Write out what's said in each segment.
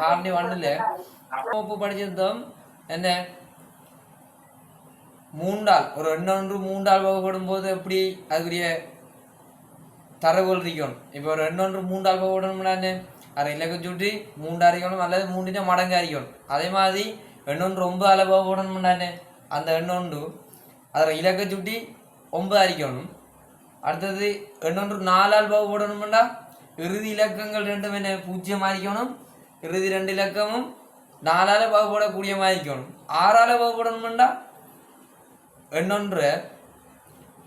காரணி ஒண்ணுல படிச்சிருந்தோம் என்ன மூண்டால் ஒரு எண்ணொன்று மூண்டால் வகைப்படும் போது எப்படி அதுக்குரிய தரவுகள் இருக்கணும். இப்போ ஒரு எண்ணொன்று மூண்டால் வகைப்படணும்னா என்ன அதை இலக்க சுற்றி மூண்டா அறிக்கணும் அல்லது மூண்டின மடங்கு அறிக்கணும். அதே மாதிரி எண்ணொன்று 9 வகைப்படணும்னா என்ன அந்த எண்ணொன்று அதில் இலக்க சுற்றி 9 அறிக்கணும். அடுத்தது எண்ணொன்று 4 வகைப்படணும்னா இறுதி இலக்கங்கள் ரெண்டும் என்ன 0 அறிக்கணும். இறுதி 2 இலக்கமும் 4 வகைப்படக்கூடிய மாதிரி இருக்கணும். 6 வகைப்படணும்னா எண்ணொன்று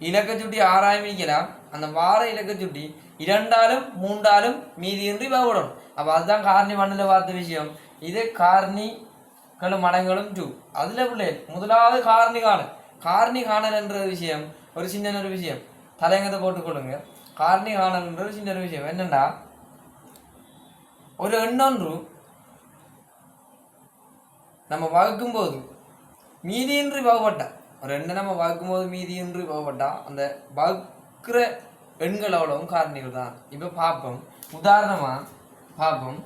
இலக்க சுட்டி 6 மிக்கலாம். அந்த வார இலக்க சுட்டி 2 3 மீதியின்றி வகைப்படணும். அப்போ அதுதான் காரணி 1ல பார்த்த விஷயம். இது காரணிகளும் மடங்களும் 2. அதுல பிள்ளை முதலாவது காரணி காணல் என்ற விஷயம் ஒரு சின்ன ஒரு விஷயம் தலையங்கத்தை போட்டுக்கொள்ளுங்க. காரணி காணல் என்ற சின்ன ஒரு விஷயம் என்னண்டா ஒரு எண்ணொன்று நம்ம வகுக்கும் போது மீதியின்றி வகுப்பட்டா ஒரு எண்ணை நம்ம வகுக்கும் போது மீதியின்றி வகுப்பட்டா அந்த வகுக்கிற எண்கள் அவ்வளவும் காரணிகள் தான். இப்போ பார்ப்போம், உதாரணமா பார்ப்போம்.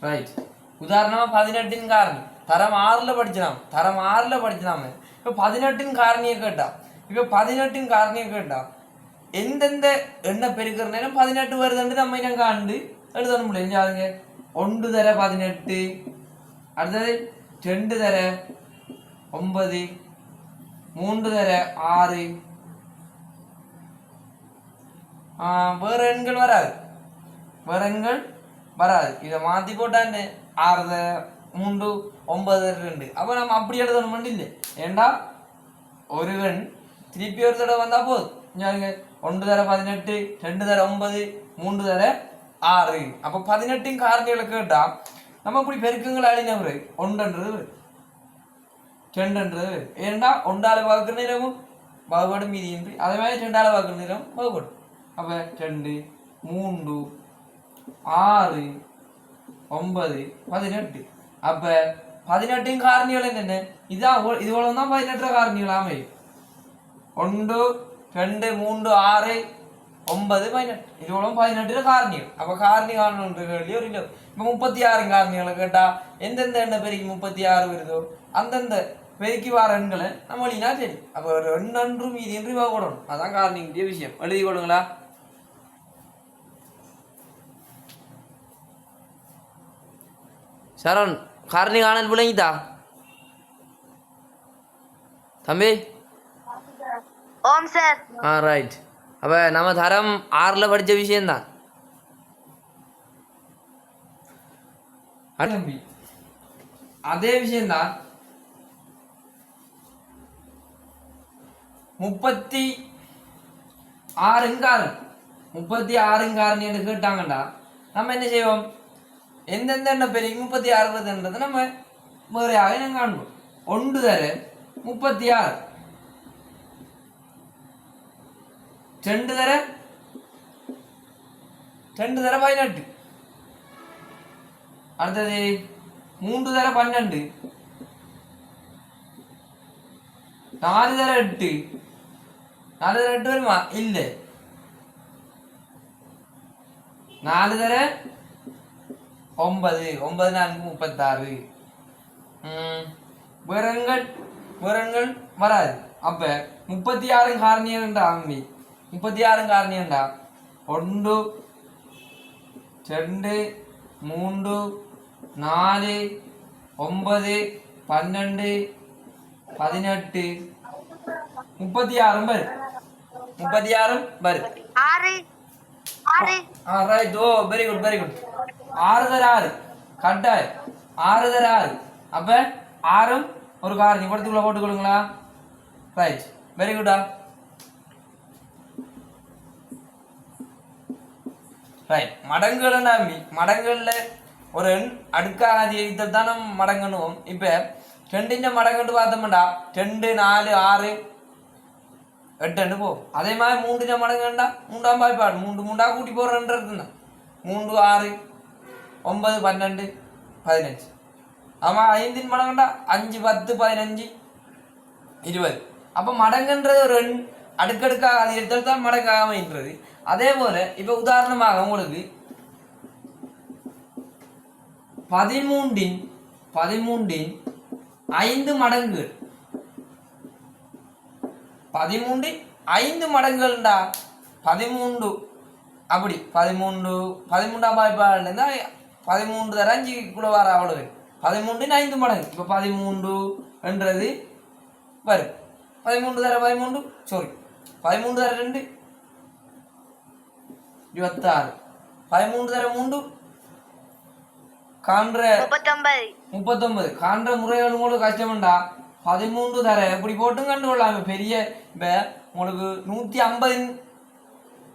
ரைட், உதாரணமா 18 காரணி தரம் 6ல படிச்சினாம இப்ப 18 காரணியை கேட்டா எந்தெந்த எண்ணை பெருக்கிற நேரம் 18 வருதுன்னு நம்ம என்ன காண்டு எழுதணும் முடியும். யாருங்க 1 தர 18, அடுத்தது 2 தர 9, 3 தர 6. வேற எண்கள் வராது. இதை மாத்தி போட்டா என்ன 6 3 9 2. அப்ப நம்ம அப்படி எழுதணும் இல்லை. ஏண்டா ஒரு எண் திருப்பி ஒரு தடவை வந்தா போதும். 1 தர 18, 2 தர 9, 3 தர 6. அப்ப 18 காரணிகளை கேட்டா நம்ம இப்படி பெருக்கங்கள் அழினவர் 1ன்றது 2ன்றது. ஏண்டா 1ஆல வகுக்கிற நேரமும் வகுப்படும் மீதியின்றி, அதே மாதிரி 2ஆல வகுக்கிற நேரம் வகுப்படும். அப்ப 2 3 6 9 18. அப்ப 18 காரணிகள் என்ன இதுவளவு தான் 18 காரணிகள் அமையும். 1 2 3 6 9 18 இதுவளவு 18 காரணிகள். அப்ப காரணி காரணம் கேள்வி ஒரு இல்லை. இப்ப 36 காரணிகளை கேட்டா எந்தெந்த எண்ணெய் பெருக்கி 36 வருதோ அந்தந்த பெருக்கி வார எண்களை நம்ம வழினா சரி. அப்ப ஒரு எண்ணொன்று மீதியின்றி வகைப்படணும். அதான் காரணிக்குரிய விஷயம். எழுதி கொடுங்களா? சரண், காரணி காணல் விளங்கிட்டா தம்பி? ஓம் சார். ரைட். அப்ப நம்ம தரம் 6ல படிச்ச விஷயம்தான். அதே விஷயம்தான் 36 காரணி என்று கேட்டாங்கண்டா நம்ம என்ன செய்வோம்? எந்தெந்த எண்ணெய் பெருகி 36 வருதுன்றது நம்ம வேறையாக என்ன காண்போம். 1 தர 36, 2 தர 18, அடுத்தது 3 தர 12, 4 தர 8. 4 தர 8 வருமா? இல்லை. 4 தர 9, 9 4 36. வேறங்கள் வராது. அப்ப 36 காரணியண்டா அம்மி 36 காரணியண்டா 1 2 3 4 9 12 18 36 வரும். 6 வெரி குட் 6 தர 6 கட்டாய் 6 தர 6. அப்ப 6 ஒரு காரணி படத்துக்குள்ள போட்டுக் கொடுங்களா? ரைட், வெரி குட்டா. ரைட், மடங்குகள்ல ஒரு எண் அடுக்காக அதிகரித்தல் தான் நம்ம மடங்குன்னுவோம். இப்ப 2 மடங்குன்னு பார்த்தோம்டா 2 4 6 8 போ. அதே மாதிரி 3 மடங்கு வேண்டா 3ஆம் வாய்ப்பாடு 3 கூட்டி போடுறேன்ற இருக்குண்ணா 3 6 9 12 15. ஆமாம் 5 மடங்குண்டா 5 10 15 20. அப்போ மடங்குன்றது ஒரு அடுக்கடுக்காக அதிகரித்தால் தான் மடங்காக அமைன்றது. அதே போல இப்போ உதாரணமாக உங்களுக்கு 13 5 மடங்குகள் 13 5 மடங்குகள்டா 13 அப்படி 13ஆம் வாய்ப்பாடு இருந்தால் 13 தர 5 கூட வர அவ்வளவு 13 5 மடங்கு. இப்போ 13 என்றது வரும் 13 தர 13 சாரி 13 தர 2 26 13 தர 3 காண்ற 39 காண்ற முறைகள் உங்களுக்கு கஷ்டம்டா 13 தர இப்படி போட்டும் கண்டுகொள்ளாம பெரிய இப்போ உங்களுக்கு 150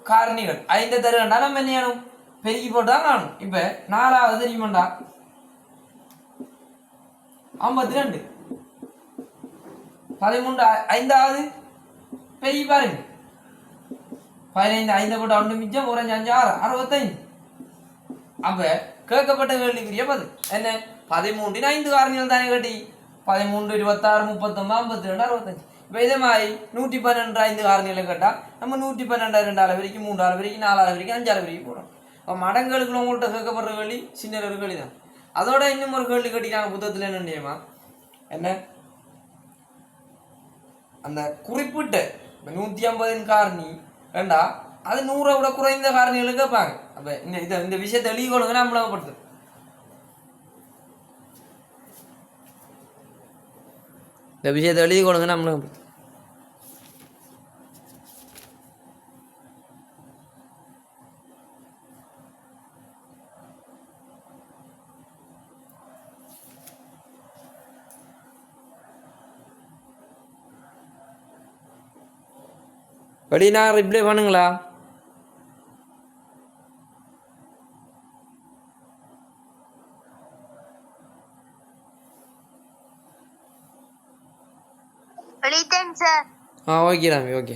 காரணிகள் 5 தருகண்டா நம்ம என்ன செய்யணும் பெருக்கி போட்டு தான் காணும். இப்போ 4வது தெரியுமாண்டா 52 13 5வது பெருக்கி பாருங்க 15 5 போட்டு 2 மிச்சம் 1 5 6 65. அப்ப கேட்கப்பட்ட கேள்விக்குரிய பதில் என்ன 13 5 காரணிகள் தானே கேட்டி 13 26 39 52 65. இப்போ இதே மாதிரி 112 5 காரணிகளை கேட்டால் நம்ம 112 2 வரைக்கும் 3 வரைக்கும் 4 வரைக்கும் 5 வரைக்கும் போடுறோம். இப்போ மடங்களுக்கு உங்கள்கிட்ட கேட்கப்படுற கேள்வி சின்ன ஒரு கேள்வி தான். அதோட இன்னும் ஒரு கேள்வி கேட்டிருக்காங்க புத்தகத்தில் என்ன நியமா என்ன அந்த குறிப்பிட்ட 150 காரணி வேண்டா அது 100 விட குறைந்த காரணிகளுக்கு கேட்பாங்க. அப்போ இந்த விஷயத்தை எழுதிக்கொள்ளுங்க நம்மளப்படுத்து இந்த விஷயத்தை எழுதிக்கொள்ளுங்க நம்மளப்படுத்து படினா ரிப்ளை பண்ணுங்களா? Sir okay Rami okay.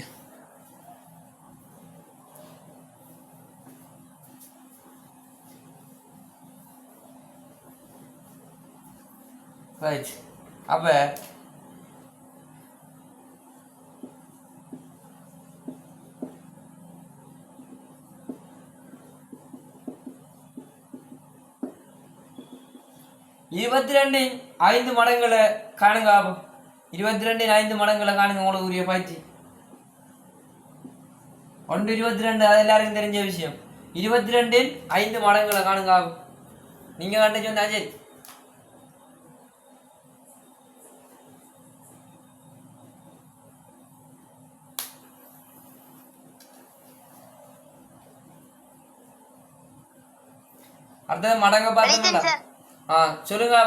Right. அப்போ இருபத்தி 5 மடங்களை காணுங்க. 22 5 மடங்களை காணுங்க. உங்களுக்கு உரிய பயிற்சி 1 22 அது எல்லாருக்கும் தெரிஞ்ச விஷயம். 22 5 மடங்களை காணுங்க. நீங்க கண்டு சொன்னா சரி. அடுத்தது மடங்க பார்த்தீங்களா? சொல்லுங்க.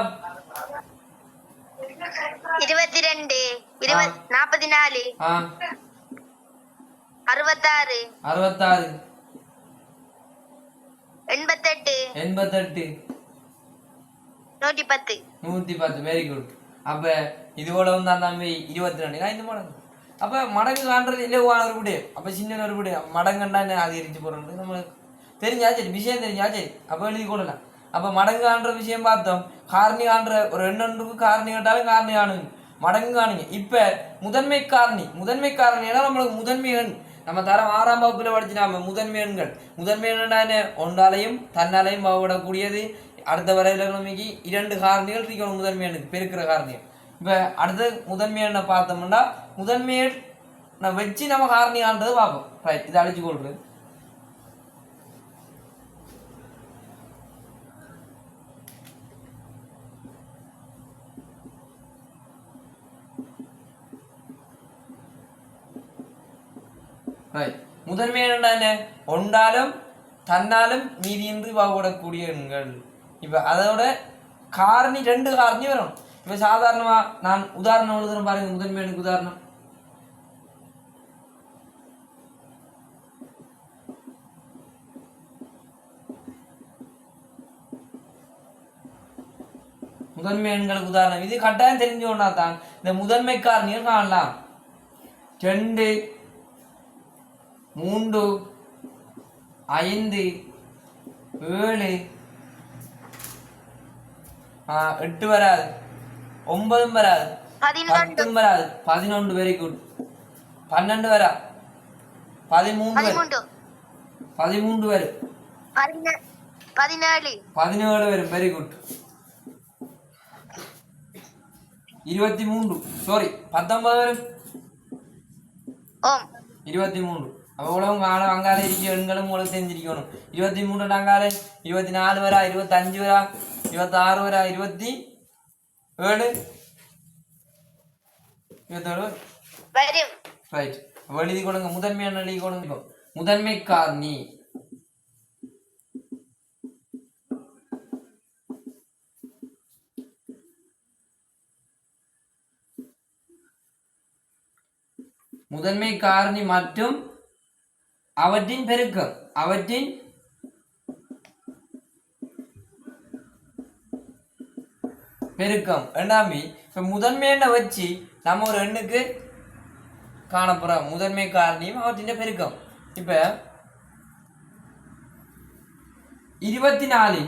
22 44 66 66 88 88 110 110. Very good. அப்ப இது போல வந்து அந்த 22 5 மடங்கு. அப்ப மடங்கு காண்றது இல்லையான ஒரு விடு. அப்ப சின்ன ஒரு விடு மடங்குண்டா என்ன அதிகரிச்சு போறது நம்மளுக்கு தெரிஞ்சா சரி, விஷயம் தெரிஞ்சா சரி. அப்ப எழுதி கொள்ளலாம். அப்ப மடங்கு காண்ற விஷயம் பார்த்தோம். காரணி காண்ற ஒரு எண்ணொன்றுக்கு காரணி கேட்டாலும் காரணி காணுங்க, மடங்கு காணுங்க. இப்ப முதன்மை காரணினா நம்மளுக்கு முதன்மை எண் நம்ம தரம் 6ஆம் வகுப்புல படிச்சு நாம முதன்மை எண்கள். முதன்மை எண்ணா என்ன ஒன்றாலையும் தன்னாலையும் வகுப்படக்கூடியது. அடுத்த வரையில நமக்கு 2 காரணிகள் இருக்கணும் முதன்மை எண்ணுக்கு பெருக்கிற காரணிகள். இப்ப அடுத்த முதன்மை எண்ணை பார்த்தோம்னா முதன்மை எண் வச்சு நம்ம காரணி காண்றது பார்ப்போம். ரைட், இதை அழிச்சு கொள்றது. முதன்மை என்ன ஒன்றாலும் தன்னாலும் மீதியின்றி வகுப்படக்கூடிய எண்கள். இப்ப அதோட காரணி 2 காரணி வரும். இப்ப சாதாரணமா நான் உதாரணம் எழுதுறேன் பாருங்க. முதன்மை எண்ணுக்கு உதாரணம் முதன்மை எண்களுக்கு உதாரணம் இது கட்டாயம் தெரிஞ்சோன்னா தான் இந்த முதன்மை காரணிகள் காணலாம். 2 3 5 7 8 வராது 9 வராது 10 வராது 11 வெரி குட் 12 வரா 13 வரும் 13 வரும் 17 வரும் வெரி குட் 23 சாரி 19 வரும் 23 அவ்வளவு காணும் அங்கால இருக்க எண்களும் உங்களுக்கு தெரிஞ்சிருக்கணும் 23 அங்கால 24 வரா 25 வரா 26 வரா 27 வரும் ரைட் எழுதி கொடுங்க முதன்மையான எழுதி கொடுங்க முதன்மை காரணி முதன்மை காரணி மற்றும் அவற்றின் பெருக்கம் அவற்றின் பெருக்கம் ரெண்டாமி இப்ப முதன்மையான வச்சு நம்ம ஒரு எண்ணுக்கு காணப்போறோம் முதன்மை காரணியும் அவற்றின் பெருக்கம் இப்ப 24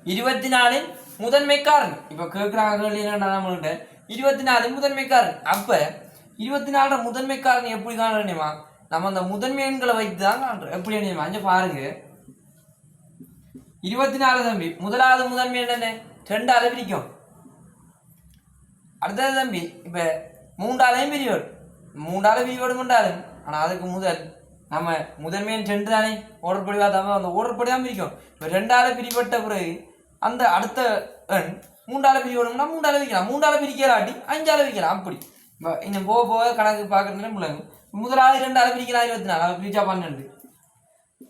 24 முதன்மை காரணி இப்ப கேட்கிறாங்க 24 முதன்மை காரணி அப்ப 24 முதன்மை காரணி எப்படி காணணுமா நம்ம அந்த முதன்மை எண்களை வைத்து தான் காண்றோம் எப்படி அணியுமா அஞ்சு பாருங்க 24 தம்பி முதலாவது முதன்மை என்ன 2 ஆல பிரிக்கும் அடுத்தது தம்பி இப்ப 3 ஆலையும் பிரிவோடு 3 ஆல பிரிவோடு கொண்டாலும் ஆனா அதுக்கு முதல் நம்ம முதன்மை 2 தானே ஓர்டர் படி பார்த்தாம அந்த ஓர்டர் படி தான் பிரிக்கும் இப்ப 2 ஆல பிரிப்பட்ட பிறகு அந்த அடுத்த எண் 3 ஆல பிரிவோடும்னா 3 ஆல பிரிக்கலாம் 3 ஆல பிரிக்கலாட்டி 5 ஆல பிரிக்கலாம் அப்படி இன்னும் போக போக கணக்கு பார்க்கறதுல முழங்கு முதலாவது 2 ஆல பிரிக்கலாம் 24 அதை பிரிச்சா 12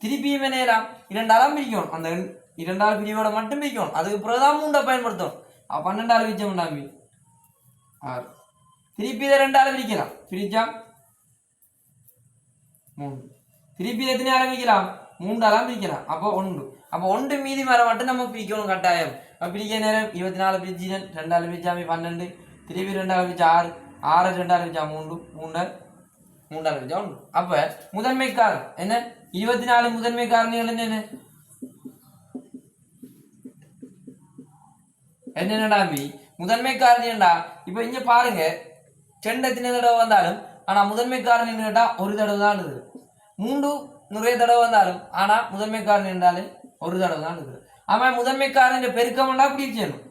திருப்பியும் என்ன செய்யலாம் 2 ஆல பிரிக்கணும் அந்த 2 ஆல பிரிவோட மட்டும் பிரிக்கணும் அதுக்கு பிறகுதான் 3 பயன்படுத்தணும் 12 ஆல பிரிச்சோம்னா 6 திருப்பி இதை 2 ஆல பிரிக்கலாம் பிரிச்சா 3 திருப்பி எத்தனை ஆல பிரிக்கலாம் 3 ஆல பிரிக்கலாம் அப்போ 1 அப்போ 1 மீதி வர மட்டும் நம்ம பிரிக்கணும் கட்டாயம் பிரிக்க நேரம் 24 பிரிச்சு 2 ஆல பிரிச்சா 12 திருப்பி 2 ஆல பிரிச்சா 6 6 2 ஆல பிரிச்சா 3 3 ஆல பிரிச்சா 1 அப்ப முதன்மை காரணம் என்ன 24 முதன்மை காரணிகள் என்ன என்னடா முதன்மை காரணி என்னடா இப்ப இங்க பாருங்க 2 எத்தனை தடவை வந்தாலும் ஆனா முதன்மை காரணி என்னடா ஒரு தடவை தான் இருக்குது 3 நிறைய தடவை வந்தாலும் ஆனா முதன்மை காரணி என்றாலும் ஒரு தடவை தான் இருக்குது ஆமா முதன்மை காரணி பெருக்கம்னா அப்படி செய்யணும்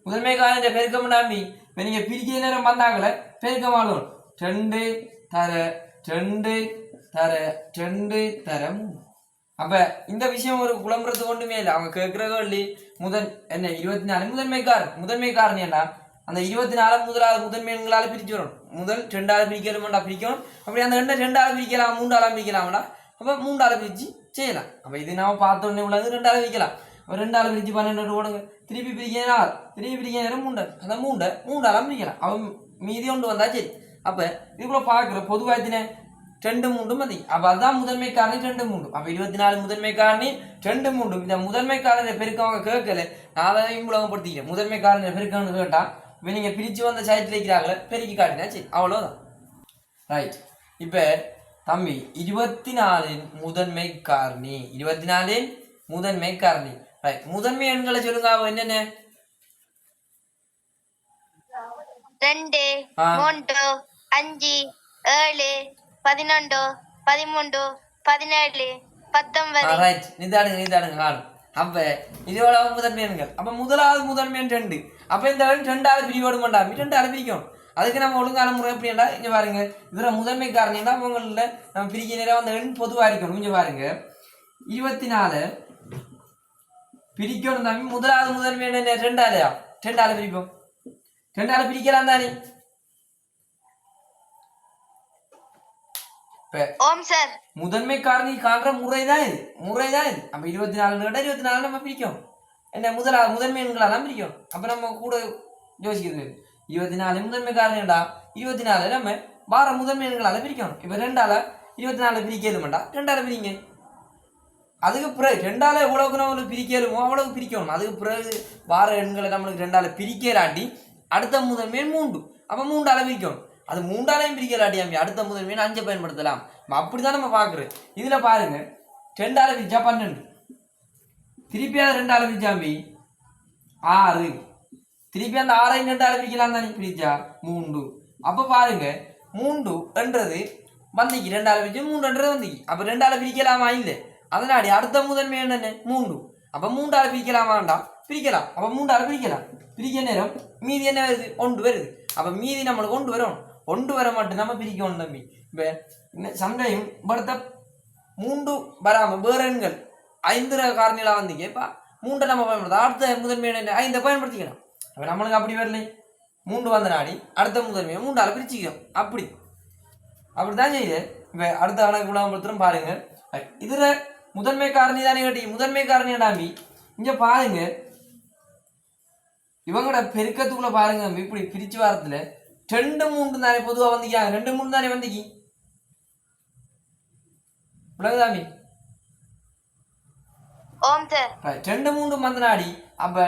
முதன்மை காரணி பெருக்கம் நாமி நீங்க பிரிக்கிற நேரம் வந்தாங்களே பெருக்கம் ஆளும் 2 தர 2 தர 2 தர 3 அப்ப இந்த விஷயம் ஒரு குழம்புறது ஒண்ணுமே இல்லை அவங்க கேட்கிறவள்ளி என்ன 24 முதன்மை காரணி என்ன அந்த 24 முதலாவது முதன்மை எண்களால பிரிச்சு வரும் முதல் 2 ஆல பிரிக்கணும்டா பிரிக்கணும் அப்படி அந்த எண்ணை 2 ஆல பிரிக்கலாம் 3 ஆல பிரிக்கலாம்டா அப்ப 3 ஆல பிரிச்சு செய்யலாம் அப்ப இது நாம பார்த்தோன்னே உள்ளது 2 ஆல பிரிக்கலாம் 2 ஆல பிரிச்சு 12 போடுங்க திருப்பி பிரிக்க நேரம் 3 அந்த 3 ஆல பிரிக்கலாம் அவன் மீதி ஒன்று வந்தா சரி அப்ப இதுக்குள்ள பாக்குற பொதுவாக 2 3 மதி அப்ப அதுதான் முதன்மை காரணி 2 3 அப்ப 24 முதன்மை காரணி 2 3 இந்த முதன்மை காரணி பெருக்கவங்க கேட்கல நான் அதையும் உலகப்படுத்திக்கிறேன் முதன்மை காரணி பெருக்கம்னு கேட்டா இப்ப நீங்க பிரிச்சு வந்த சைட்ல இருக்கிறாங்களே பெருக்கி காட்டினா சரி அவ்வளவுதான் ரைட் இப்ப தம்பி 24 முதன்மை காரணி 24 முதன்மை காரணி ரைட் முதன்மை எண்களை சொல்லுங்க என்னென்ன 2 3 5 7 11 13 17 19 ரைட் நிதாடுங்க காணும் அப்ப இதோட முதன்மை எண்கள் அப்ப முதலாவது முதன்மை எண் 2 அப்ப இந்த 2 ஆல பிரிவோடு மாட்டாம 2 ஆல பிரிக்கணும் அதுக்கு நம்ம ஒழுங்கான முறை எப்படின்னா இங்க பாருங்க இதுல முதன்மை காரணினா உங்கள நம்ம பிரிக்க நேரம் அந்த எண் பொதுவா இருக்கணும் இங்க பாருங்க 24 பிரிக்கணும் தம்பி முதலாவது முதன்மை எண் 2 ஆலையா 2 ஆல பிரிப்போம் 2 ஆல பிரிக்கலாம் தானே ஓம் சார் முதன்மை காரணி காண்ற முறைதான் இது அப்ப 24 நம்ம பிரிக்கும் என்ன முதன்மை எண்களெல்லாம் பிரிக்கும் அப்ப நம்ம கூட யோசிக்கிறது 24 முதன்மை காரணிடா 24 நம்ம வார முதன்மை எண்களால் பிரிக்கணும். இப்போ 2ஆல் 24 பிரிக்கலுமாண்டா 2ஆல் பிரிங்க. அதுக்கு பிறகு 2ஆல் எவ்வளவுக்கு நம்மளுக்கு பிரிக்கலுமோ அவ்வளவு பிரிக்கணும். அதுக்கு பிறகு வார எண்களை நம்மளுக்கு 2ஆல் பிரிக்கலாட்டி அடுத்த முதன்மை 3. அப்போ 3ஆல் பிரிக்கணும். அது 3ஆலையும் பிரிக்கலாட்டி அம்பி அடுத்த முதன்மை 5 பயன்படுத்தலாம். அப்படிதான் நம்ம பார்க்குறோம். இதில் பாருங்க 2ஆல் பிரிச்சா 12, திருப்பி அதை 2ஆல் பிரிச்சாம்பி 6, திருப்பி அந்த 6ஐயும் 2ஆல் பிரிக்கலாம் தானே, பிரிச்சா 3. அப்போ பாருங்க 3 என்றது வந்திக்கு 2ஆல் பிரிச்சு 3 வந்திக்கு. அப்போ 2ஆல் பிரிக்கலாமா இல்லை, அதனாடி அடுத்த முதன்மை என்னென்ன 3. அப்போ 3ஆல் பிரிக்கலாமாண்டா பிரிக்கலாம். அப்போ 3ஆல் பிரிக்கலாம். பிரிக்க நேரம் மீதி என்ன வருது 1 வருது. அப்போ மீதி நம்மளுக்கு 1 வரும். 1 வர மட்டும் நம்ம பிரிக்கணும் தம்பி. இப்போ சம்டைம் படுத்த 3 வராமல் வேறு எண்கள் 5 காரணிலாம் வந்தீங்க. இப்போ 3 நம்ம பயன்படுத்த அடுத்த முதன்மை 5 பயன்படுத்திக்கலாம். அப்போ நம்மளுக்கு அப்படி வரலை, 3 வந்த நாடி அடுத்த முதன்மையை 3ஆல் பிரிச்சுக்கிறோம். அப்படிதான் செய்யுது. இப்போ அடுத்த கணக்கு உலகப்படுத்துறோம் பாருங்க. இதுல முதன்மை காரணி தானே கட்டி முதன்மை காரணி டாமி இங்க பாருங்க. இவங்களோட பெருக்கத்துக்குள்ள பாருங்க இப்படி பிரிச்சு வாரத்துல 2 3 தானே பொதுவா வந்திக்காங்க. 2 3 தானே வந்திக்கி உலகதாமி. ஓம் சார். 2 3 வந்த நாடி அப்ப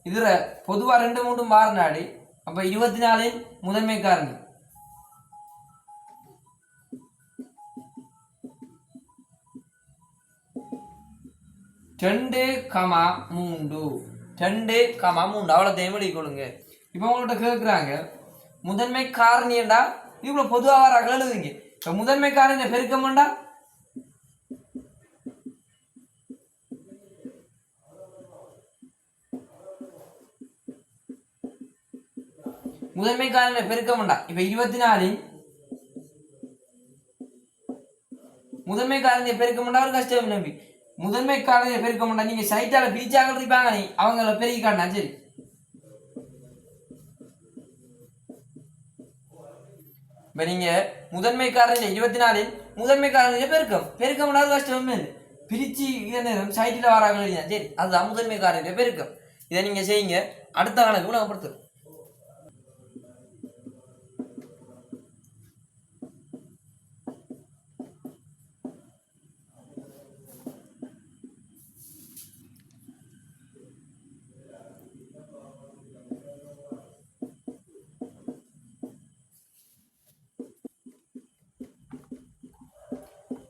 இதுல பொதுவா 2 3 மாற நாடி அப்ப 24 முதன்மை காரணி. ரெண்டு கமா 3 அவ்வளோ தேமடி கொள்ளுங்க. இப்போ உங்கள்கிட்ட கேட்குறாங்க முதன்மை காரணியண்டா இவ்வளோ பொதுவாக வர எழுதுங்க. இப்போ முதன்மை காரணியை பெருக்கமாண்டா முதன்மை காரணியை பெருக்கமாண்டா. இப்போ 24 முதன்மை காரணியை பெருக்கமாண்டா ஒரு கஷ்டம் நம்பி. முதன்மை காரணியை பெருக்க மாட்டா நீங்க சைட்டால பிரிச்சாக இருப்பாங்க நீ அவங்கள பெருக்கி காட்டினா சரி. இப்ப நீங்க முதன்மை காரணியை 24 முதன்மை காரணியை பெருக்க முடியாத கஷ்டம் பிரிச்சு நேரம் சைட்டில் வராங்க சரி. அதுதான் முதன்மை காரணியை பெருக்கம். இதை நீங்க செய்யுங்க. அடுத்த கணக்கு உலகப்படுத்து.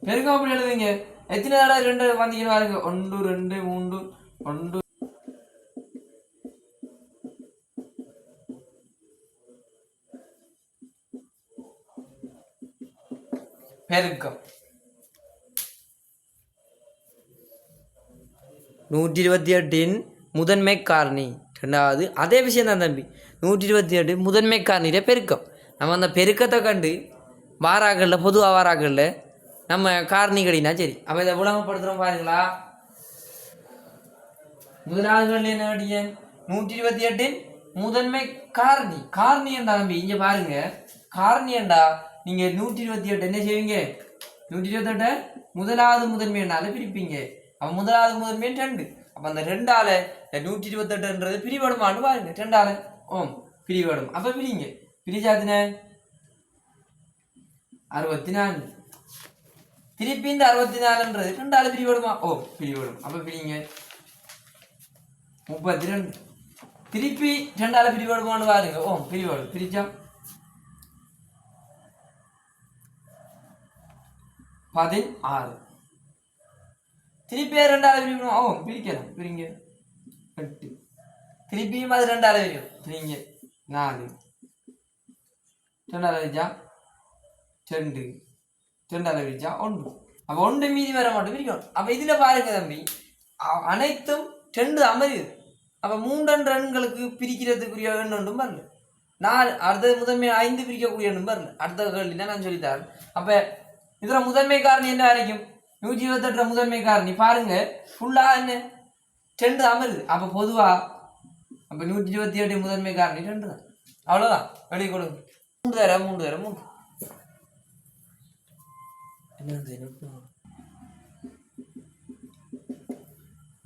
பெருக்கம் அப்படி எழுதுங்க. எத்தனை தடவை 2 வந்தீங்கன்னு பாருங்க. 1 2 3 1 பெருக்கம் 128 முதன்மை காரணி. ரெண்டாவது அதே விஷயம் தான் தம்பி. 128 முதன்மை காரணியில பெருக்கம். நம்ம அந்த பெருக்கத்தை கண்டு வாராக்களில் பொதுவாக வாராக்களில் நம்ம காரணிகளினா சரி. அப்போ இதை உலகப்படுத்துகிறோம் பாருங்களா. முதலாவது என்ன கட்டிய 128 முதன்மை காரணி. காரணி என்றா தம்பி இங்க பாருங்க. காரணி என்றா நீங்க 128 என்ன செய்வீங்க 128 முதலாவது முதன்மை எண்ணால பிரிப்பீங்க. அப்ப முதலாவது முதன்மை 2. அப்ப அந்த 2ஆல 128ன்றது பிரிவடுமான்னு பாருங்க. 2ஆல பிரிவடும். அப்ப பிரிங்க. பிரிச்சாத்தின 64. திருப்பி இந்த 64ன்றது 2ஆல பிரிவடுமா பிரிவடும். அப்ப பிரிங்க 32. திருப்பி 2ஆல பிரிவடுமான்னு பாருங்க. பிரிவடும். பிரிச்சா 16. திருப்பி 2ஆல பிரிக்கணும். பிரிக்கலாம். பிரிங்க 8. திருப்பியும் அது 2ஆல பிரிக்கும். பிரிங்க 4. 2ஆல பிரிச்சா 2. 2ஆல பிரிச்சா 1. அப்போ 1 மீதி வர மட்டும் பிரிக்கணும். அப்போ இதில் பாருங்க தம்பி அனைத்தும் 2 அமருது. அப்போ 3 எண்களுக்கு பிரிக்கிறதுக்குரிய எண் ஒன்றும் வரல. 4 அடுத்தது முதன்மை 5 பிரிக்கக்கூடிய எண்ணும் வரல. அடுத்த கேள்வி தான் நான் சொல்லித்தரேன். அப்போ இதில் முதன்மை காரணி என்ன வரைக்கும் 128 முதன்மை காரணி பாருங்க ஃபுல்லாக என்ன 2 அமருது. அப்போ பொதுவாக அப்போ 128 முதன்மை காரணி 2 தான். அவ்வளோதான். வெளியே கொடுங்க. 3 தர 3 தர 3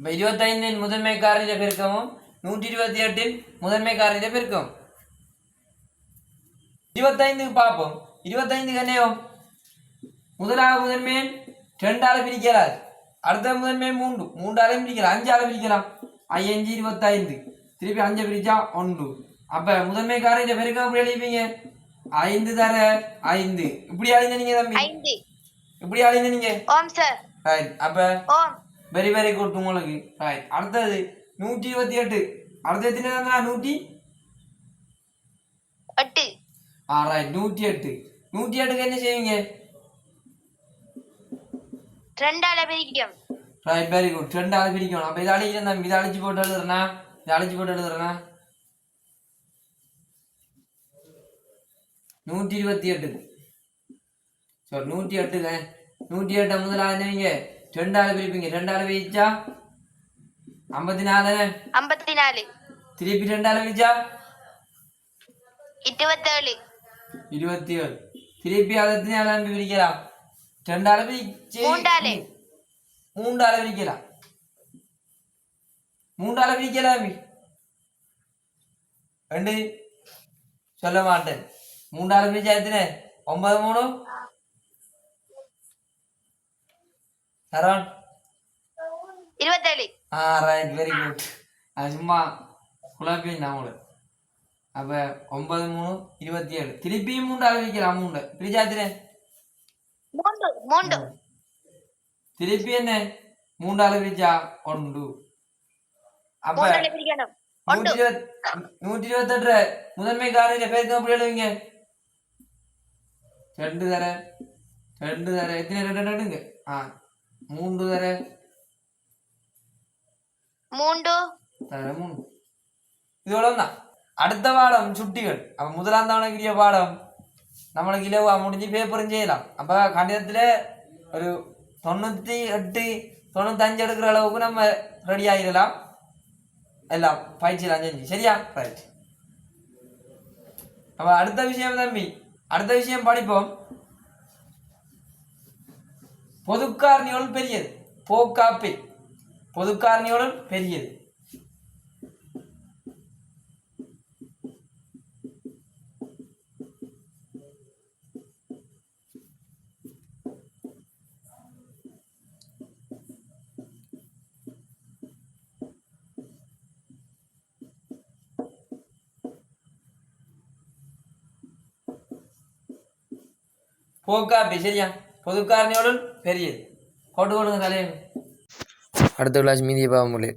25 முதன்மை காரணியில பெருக்கவும் 128 முதன்மை காரணியில பெருக்கவும் 25 பார்ப்போம். 25 என்னையும் முதலாக முதன்மையன் 2 பிரிக்கிறார். அடுத்த முதன்மையன் 3 3 பிரிக்கலாம், 5 பிரிக்கலாம். 5 25 திருப்பி 5 பிரிச்சா 1. அப்ப முதன்மைக்காரன் இந்த பெருக்கம் எப்படி எழுதிப்பீங்க? 5 தர 5 இப்படி அழிந்த நீங்க தம்பி, 5 இப்படி அழிந்த நீங்க. ஓம் சார். ரைட். அப்ப ஓம். வெரி வெரி குட் உங்களுக்கு. ரைட். அடுத்தது 128. அடுத்த எத்தனை தாங்க? 108. ரைட். 108. 108க்கு என்ன செய்வீங்க? 2 பிரிக்கும். ரைட். Very good. 2 பிரிக்கணும். அப்ப இதை அழிக்கிறேன் தம்பி, இதை அழிச்சு போட்டு எழுதுறேன்னா, இதை அழிச்சு போட்டு எழுதுறேன்னா 128. சரி 108ங்க. 108 முதலாக என்னவீங்க? 2 பிரிப்பீங்க. 2 பிரிச்சா 54. 54. திருப்பி 2 பிரிச்சா 27. 27. திருப்பி அதை எத்தனை பிரிக்கலாம்? 2 பிரிச்சு 3 பிரிக்கலாம். 3 பிரிக்கலாம். 2 சொல்ல மாட்டேன். 3 பிரிச்சா எத்தனை? 9 3 சரவண் 27. ரைட். Very good. அது சும்மா குழப்பம் நான் உங்களுக்கு. அப்ப 9 3 27. திருப்பியும் 3 பிரிக்கலாம். 3 பிரிச்சா எத்தனை? 3. திருப்பி என்ன? 3 பிரிச்சா 1. அப்ப 3 பிரிக்கணும். 128 முதன்மைக்காரன் பேருக்கு எப்படி எழுதுவீங்க? 2 தர 2 தர எத்தனை? 2 3 தர 3 தர 3. இதோடதான் அடுத்த பாடம் சுட்டிகள். அப்ப முதலாம் தவணைக்குரிய பாடம் நம்மளுக்கு இலவா முடிஞ்சு பேப்பரும் செய்யலாம். அப்ப கணிதத்துல ஒரு 98 95 எடுக்கிற அளவுக்கு நம்ம ரெடி ஆகிடலாம். எல்லாம் பயிற்சியெல்லாம் செஞ்சு சரியா? ரைட். அப்ப அடுத்த விஷயம் தம்பி, அடுத்த விஷயம் படிப்போம். பொதுக்காரணியோடு பெரியது போக்காப்பை. பொதுக்காரணியோடு பெரியது. போக்காப்பி சரியா? பொதுக்காரணியோடு பெரியது. போட்டு கொடுங்க தலையை. அடுத்த கிளாஸ் மீதியை பார்க்க முடியல.